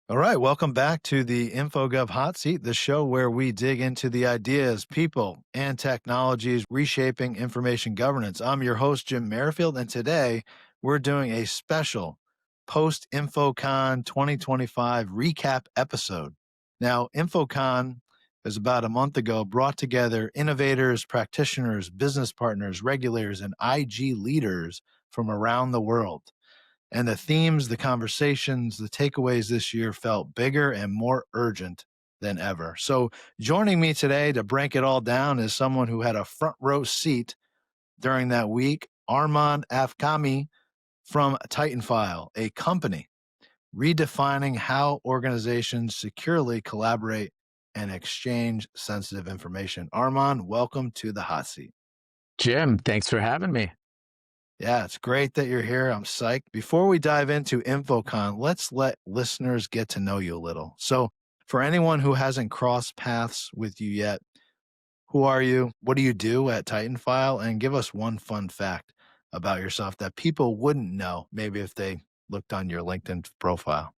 All right, welcome back to the InfoGov Hot Seat, the show where we dig into the ideas, people, and technologies reshaping information governance. I'm your host, Jim Merrifield, and today we're doing a special Post-InfoCon 2025 recap episode. Now, InfoCon is about a month ago brought together innovators, practitioners, business partners, regulators, and IG leaders from around the world. And the themes, the conversations, the takeaways this year felt bigger and more urgent than ever. So, joining me today to break it all down is someone who had a front row seat during that week, Arman Afkhami from TitanFile, a company redefining how organizations securely collaborate and exchange sensitive information. Arman, welcome to the hot seat. Jim, thanks for having me. Yeah, it's great that you're here. I'm psyched. Before we dive into InfoCon, let's let listeners get to know you a little. So, for anyone who hasn't crossed paths with you yet, who are you? What do you do at TitanFile? And give us one fun fact about yourself that people wouldn't know, maybe if they looked on your LinkedIn profile.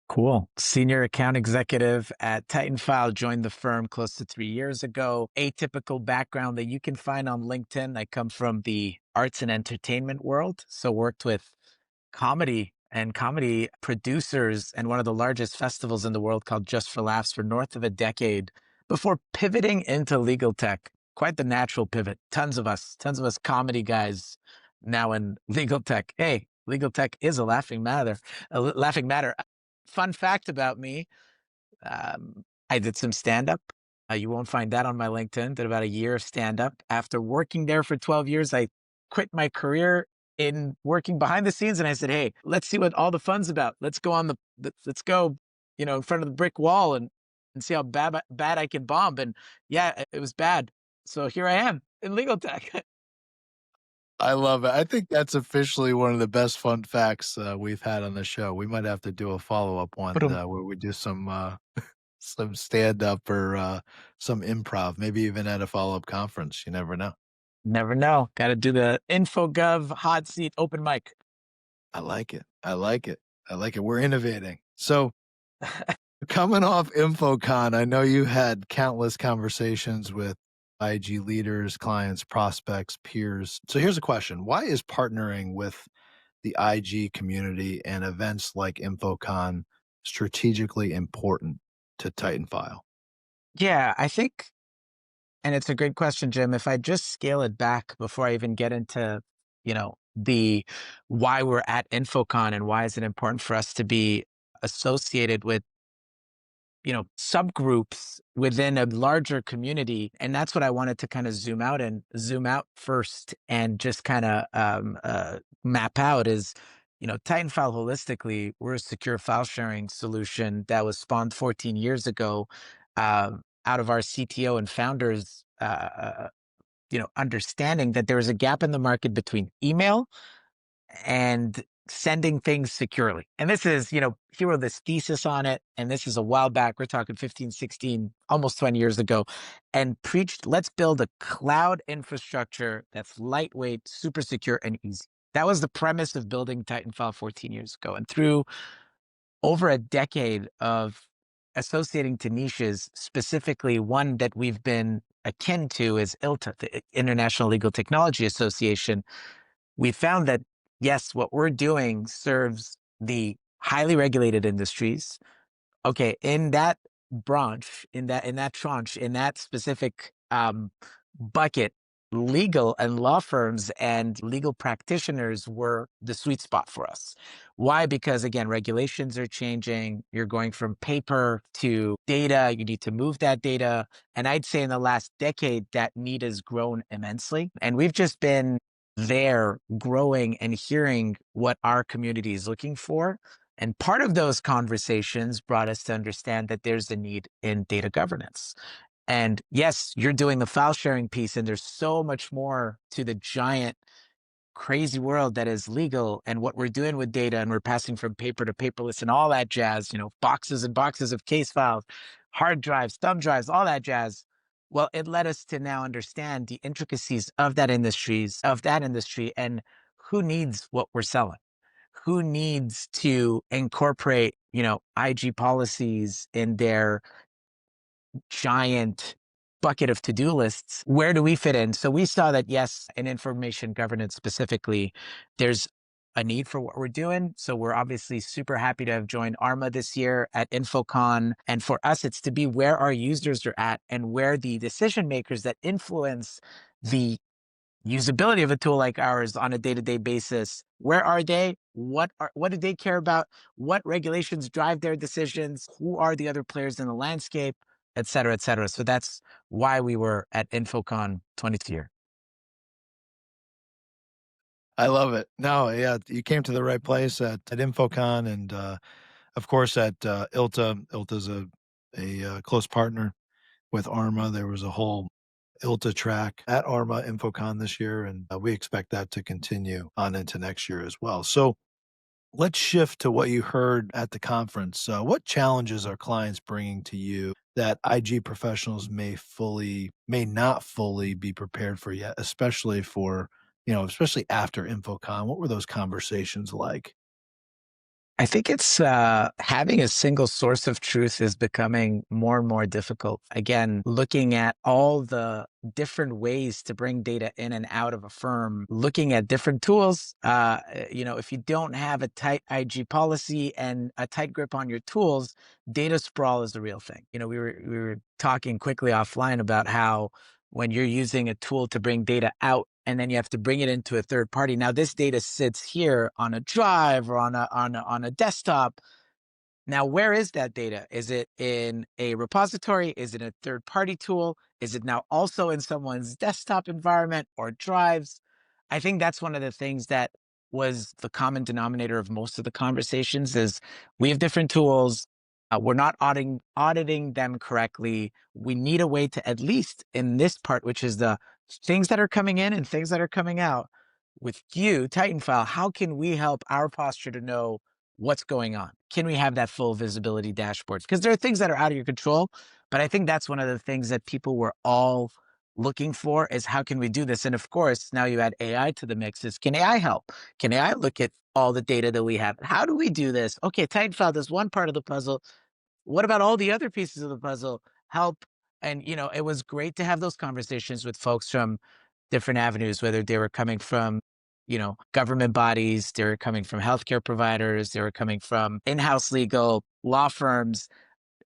Cool. Senior account executive at TitanFile, joined the firm close to 3 years ago. Atypical background that you can find on LinkedIn. I come from the arts and entertainment world, so worked with comedy producers and one of the largest festivals in the world called Just for Laughs for north of a decade before pivoting into legal tech. Quite the natural pivot. Tons of us comedy guys now in legal tech. Hey, legal tech is a laughing matter. Fun fact about me, I did some stand-up. You won't find that on my LinkedIn. Did about a year of stand-up. After working there for 12 years, I quit my career in working behind the scenes, and I said, "Hey, let's see what all the fun's about. Let's go let's go, in front of the brick wall and see how bad I can bomb." And yeah, it was bad. So here I am in legal tech. I love it. I think that's officially one of the best fun facts we've had on the show. We might have to do a follow-up one Ba-dum. where we do some stand up or some improv, maybe even at a follow up conference. You never know. Never know. Got to do the InfoGov hot seat open mic. I like it. I like it. I like it. We're innovating. So, coming off InfoCon, I know you had countless conversations with IG leaders, clients, prospects, peers. So, here's a question. Why is partnering with the IG community and events like InfoCon strategically important to Titanfile? Yeah, I think, and it's a great question, Jim. If I just scale it back before I even get into, the why we're at InfoCon and why is it important for us to be associated with, subgroups within a larger community. And that's what I wanted to kind of zoom out first and just kind of map out is, Titanfile holistically, we're a secure file sharing solution that was spawned 14 years ago out of our CTO and founders, understanding that there was a gap in the market between email and sending things securely. And this is, he wrote this thesis on it. And this is a while back. We're talking 15, 16, almost 20 years ago, and preached, let's build a cloud infrastructure that's lightweight, super secure, and easy. That was the premise of building Titanfile 14 years ago. And through over a decade of associating to niches, specifically one that we've been akin to is ILTA, the International Legal Technology Association, we found that, yes, what we're doing serves the highly regulated industries. Okay, in that branch, in that tranche, in that specific bucket, legal and law firms and legal practitioners were the sweet spot for us. Why? Because again, regulations are changing. You're going from paper to data. You need to move that data. And I'd say in the last decade, that need has grown immensely. And we've just been there growing and hearing what our community is looking for. And part of those conversations brought us to understand that there's a need in data governance. And yes, you're doing the file sharing piece, and there's so much more to the giant, crazy world that is legal and what we're doing with data. And we're passing from paper to paperless and all that jazz, boxes and boxes of case files, hard drives, thumb drives, all that jazz. Well, it led us to now understand the intricacies of that industry and who needs what we're selling. who needs to incorporate, IG policies in their giant bucket of to-do lists. Where do we fit in? So we saw that, yes, in information governance specifically, there's a need for what we're doing. So we're obviously super happy to have joined Arma this year at InfoCon. And for us, it's to be where our users are at and where the decision makers that influence the usability of a tool like ours on a day-to-day basis. Where are they? What do they care about? What regulations drive their decisions? Who are the other players in the landscape, et cetera, et cetera. So that's why we were at InfoCon 20th year. I love it. No, yeah, you came to the right place at InfoCon and, of course, at ILTA. ILTA's a close partner with Arma. There was a whole ILTA track at Arma InfoCon this year, and we expect that to continue on into next year as well. So let's shift to what you heard at the conference. What challenges are clients bringing to you that IG professionals may not fully be prepared for yet, especially especially after InfoCon? What were those conversations like? I think it's having a single source of truth is becoming more and more difficult. Again, looking at all the different ways to bring data in and out of a firm, looking at different tools. If you don't have a tight IG policy and a tight grip on your tools, data sprawl is the real thing. We were talking quickly offline about how when you're using a tool to bring data out and then you have to bring it into a third party. Now, this data sits here on a drive or on a desktop. Now, where is that data? Is it in a repository? Is it a third party tool? Is it now also in someone's desktop environment or drives? I think that's one of the things that was the common denominator of most of the conversations is we have different tools. We're not auditing them correctly. We need a way to, at least in this part, which is the things that are coming in and things that are coming out with you, TitanFile, how can we help our posture to know what's going on? Can we have that full visibility dashboards? Because there are things that are out of your control, but I think that's one of the things that people were all looking for is how can we do this? And of course, now you add AI to the mix is can AI help? Can AI look at all the data that we have? How do we do this? Okay, TitanFile does one part of the puzzle. What about all the other pieces of the puzzle? Help. And, it was great to have those conversations with folks from different avenues, whether they were coming from, government bodies, they were coming from healthcare providers, they were coming from in-house legal, law firms.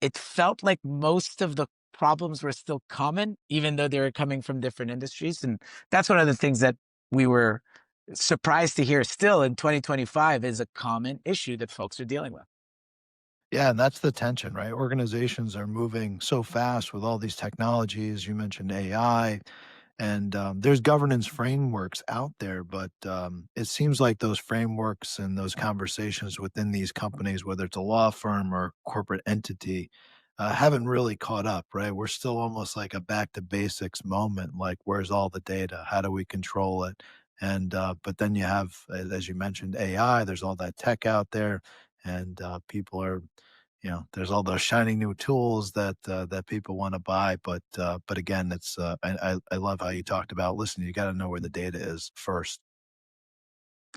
It felt like most of the problems were still common, even though they were coming from different industries. And that's one of the things that we were surprised to hear still in 2025 is a common issue that folks are dealing with. Yeah, and that's the tension, right? Organizations are moving so fast with all these technologies. You mentioned AI, and there's governance frameworks out there, but it seems like those frameworks and those conversations within these companies, whether it's a law firm or corporate entity, haven't really caught up, right? We're still almost like a back to basics moment, like where's all the data? How do we control it? And but then you have, as you mentioned, AI. There's all that tech out there, and people are there's all those shiny new tools that people want to buy, but again, it's I love how you talked about. Listen, you got to know where the data is first.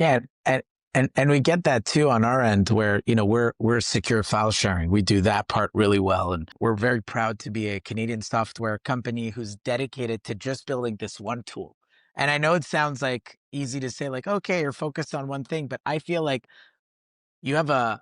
Yeah, and we get that too on our end where, we're secure file sharing. We do that part really well. And we're very proud to be a Canadian software company who's dedicated to just building this one tool. And I know it sounds like easy to say like, okay, you're focused on one thing, but I feel like you have a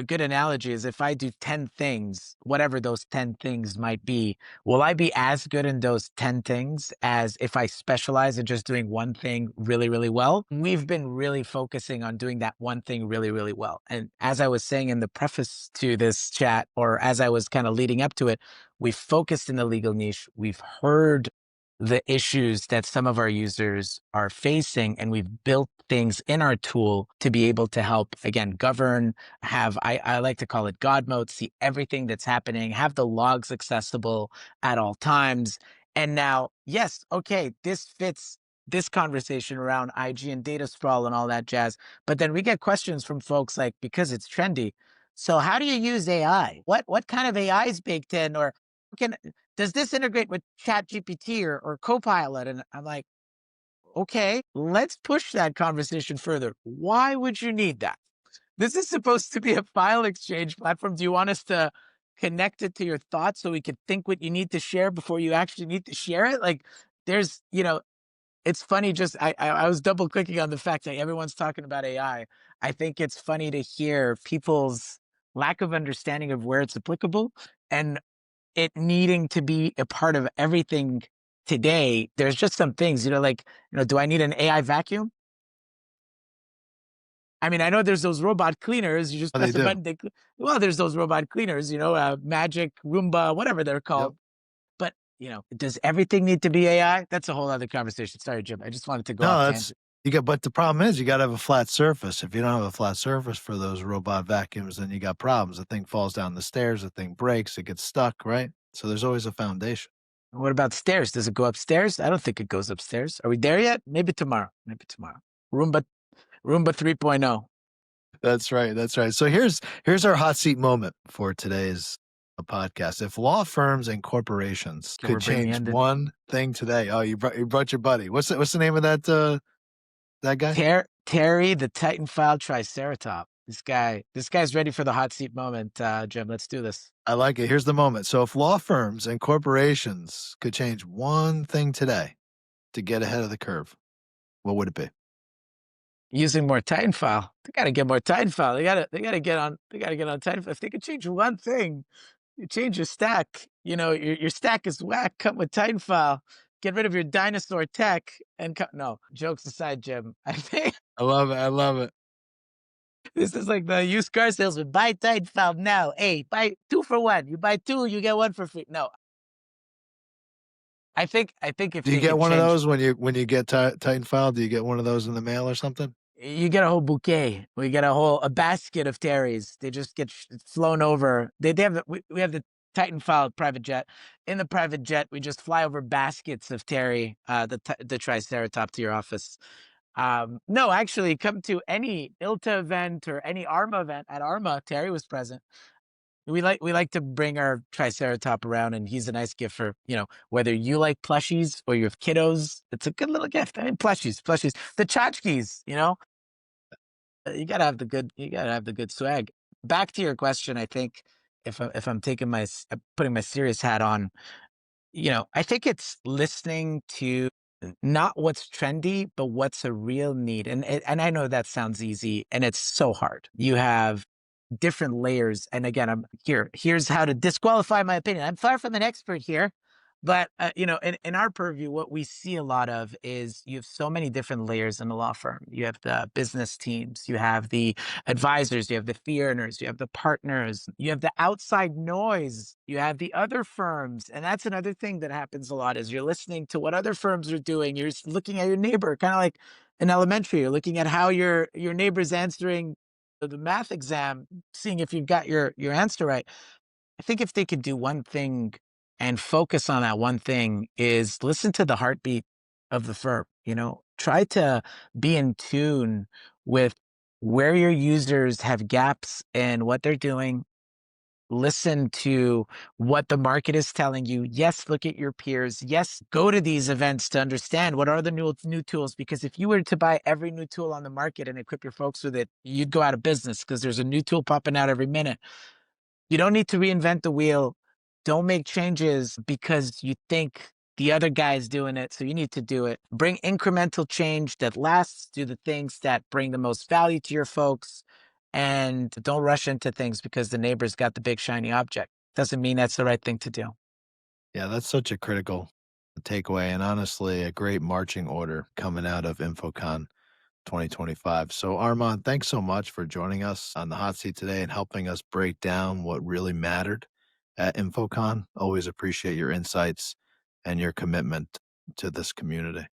good analogy is if I do 10 things, whatever those 10 things might be, will I be as good in those 10 things as if I specialize in just doing one thing really, really well? We've been really focusing on doing that one thing really, really well. And as I was saying in the preface to this chat, or as I was kind of leading up to it, we've focused in the legal niche. We've heard the issues that some of our users are facing, and we've built things in our tool to be able to help, again, govern, have, I like to call it God mode, see everything that's happening, have the logs accessible at all times. And now, yes, okay, this fits this conversation around IG and data sprawl and all that jazz. But then we get questions from folks like, because it's trendy. So how do you use AI? What kind of AI is baked in? Or can does this integrate with Chat GPT or Copilot? And I'm like, Okay, let's push that conversation further. Why would you need that? This is supposed to be a file exchange platform. Do you want us to connect it to your thoughts so we could think what you need to share before you actually need to share it? Like, there's, it's funny. Just I was double clicking on the fact that everyone's talking about AI. I think it's funny to hear people's lack of understanding of where it's applicable and it needing to be a part of everything today. There's just some things, like, do I need an AI vacuum? I mean, I know there's those robot cleaners. You just Oh, they press a do. button. Well, there's those robot cleaners, Magic, Roomba, whatever they're Yep. called. But, does everything need to be AI? That's a whole other conversation. Sorry, Jim. I just wanted to go off No, that's tangent. you got, but the problem is you got to have a flat surface. If you don't have a flat surface for those robot vacuums, then you got problems. The thing falls down the stairs, the thing breaks, it gets stuck, right? So there's always a foundation. What about stairs? Does it go upstairs? I don't think it goes upstairs. Are we there yet? Maybe tomorrow. Maybe tomorrow. Roomba, Roomba 3.0. That's right. That's right. So here's our hot seat moment for today's podcast. If law firms and corporations Okay, could we're bringing change in one thing today, oh, you brought your buddy. What's the name of that guy? Terry, the TitanFile Triceratop. This guy's ready for the hot seat moment. Jim, let's do this. I like it. Here's the moment. So if law firms and corporations could change one thing today to get ahead of the curve, what would it be? Using more TitanFile. They gotta get more TitanFile. They gotta get on TitanFile. If they could change one thing, you change your stack. Your stack is whack. Come with TitanFile. Get rid of your dinosaur tech and no, jokes aside, Jim. I think I love it. I love it. this is like the used car salesman. Buy TitanFile now. Hey, buy 2 for 1. You buy 2, you get 1 for free. No, I think if Do you they get could one of change, those when you get Titanfile? Do you get one of those in the mail or something? you get a whole bouquet. We get a basket of Terrys. They just get flown over. They have we have the TitanFile private jet. In the private jet, we just fly over baskets of Terry, the Triceratop to your office. No, actually, come to any ILTA event or any ARMA event. At ARMA, Terry was present. We like to bring our Triceratop around, and he's a nice gift for, whether you like plushies or you have kiddos. It's a good little gift. I mean, plushies, the tchotchkes. You gotta have the good swag. Back to your question, I think if I'm taking putting my serious hat on, I think it's listening to not what's trendy, but what's a real need. And I know that sounds easy, and it's so hard. You have different layers. And again, here's how to disqualify my opinion. I'm far from an expert here, but in our purview, what we see a lot of is you have so many different layers in a law firm. You have the business teams, you have the advisors, you have the fee earners, you have the partners, you have the outside noise, you have the other firms. And that's another thing that happens a lot is you're listening to what other firms are doing. You're looking at your neighbor, kind of like in elementary. You're looking at how your neighbor's answering the math exam, seeing if you've got your answer right. I think if they could do one thing and focus on that one thing is listen to the heartbeat of the firm, try to be in tune with where your users have gaps in what they're doing. Listen to what the market is telling you. Yes, look at your peers. Yes, go to these events to understand what are the new tools. Because if you were to buy every new tool on the market and equip your folks with it, you'd go out of business because there's a new tool popping out every minute. You don't need to reinvent the wheel. Don't make changes because you think the other guy is doing it, so you need to do it. Bring incremental change that lasts. Do the things that bring the most value to your folks. And don't rush into things because the neighbor's got the big shiny object. Doesn't mean that's the right thing to do. Yeah, that's such a critical takeaway, and honestly, a great marching order coming out of InfoCon 2025. So, Armand, thanks so much for joining us on the hot seat today and helping us break down what really mattered at InfoCon. Always appreciate your insights and your commitment to this community.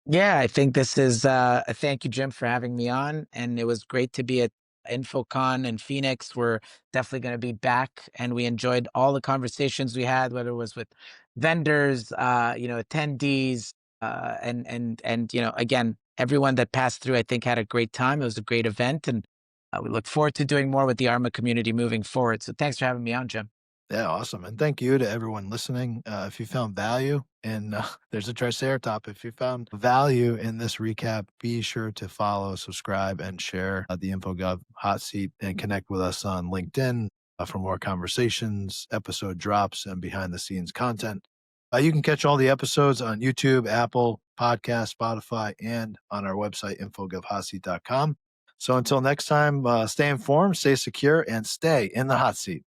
Yeah, I think this is thank you, Jim, for having me on. And it was great to be at InfoCon in Phoenix. We're definitely going to be back. And we enjoyed all the conversations we had, whether it was with vendors, attendees, and again, everyone that passed through, I think, had a great time. It was a great event. And we look forward to doing more with the ARMA community moving forward. So thanks for having me on, Jim. Yeah, awesome. And thank you to everyone listening. If you found value And there's a Triceratops. If you found value in this recap, be sure to follow, subscribe, and share the InfoGov Hot Seat and connect with us on LinkedIn for more conversations, episode drops, and behind the scenes content. You can catch all the episodes on YouTube, Apple Podcast, Spotify, and on our website, infogovhotseat.com. So until next time, stay informed, stay secure, and stay in the hot seat.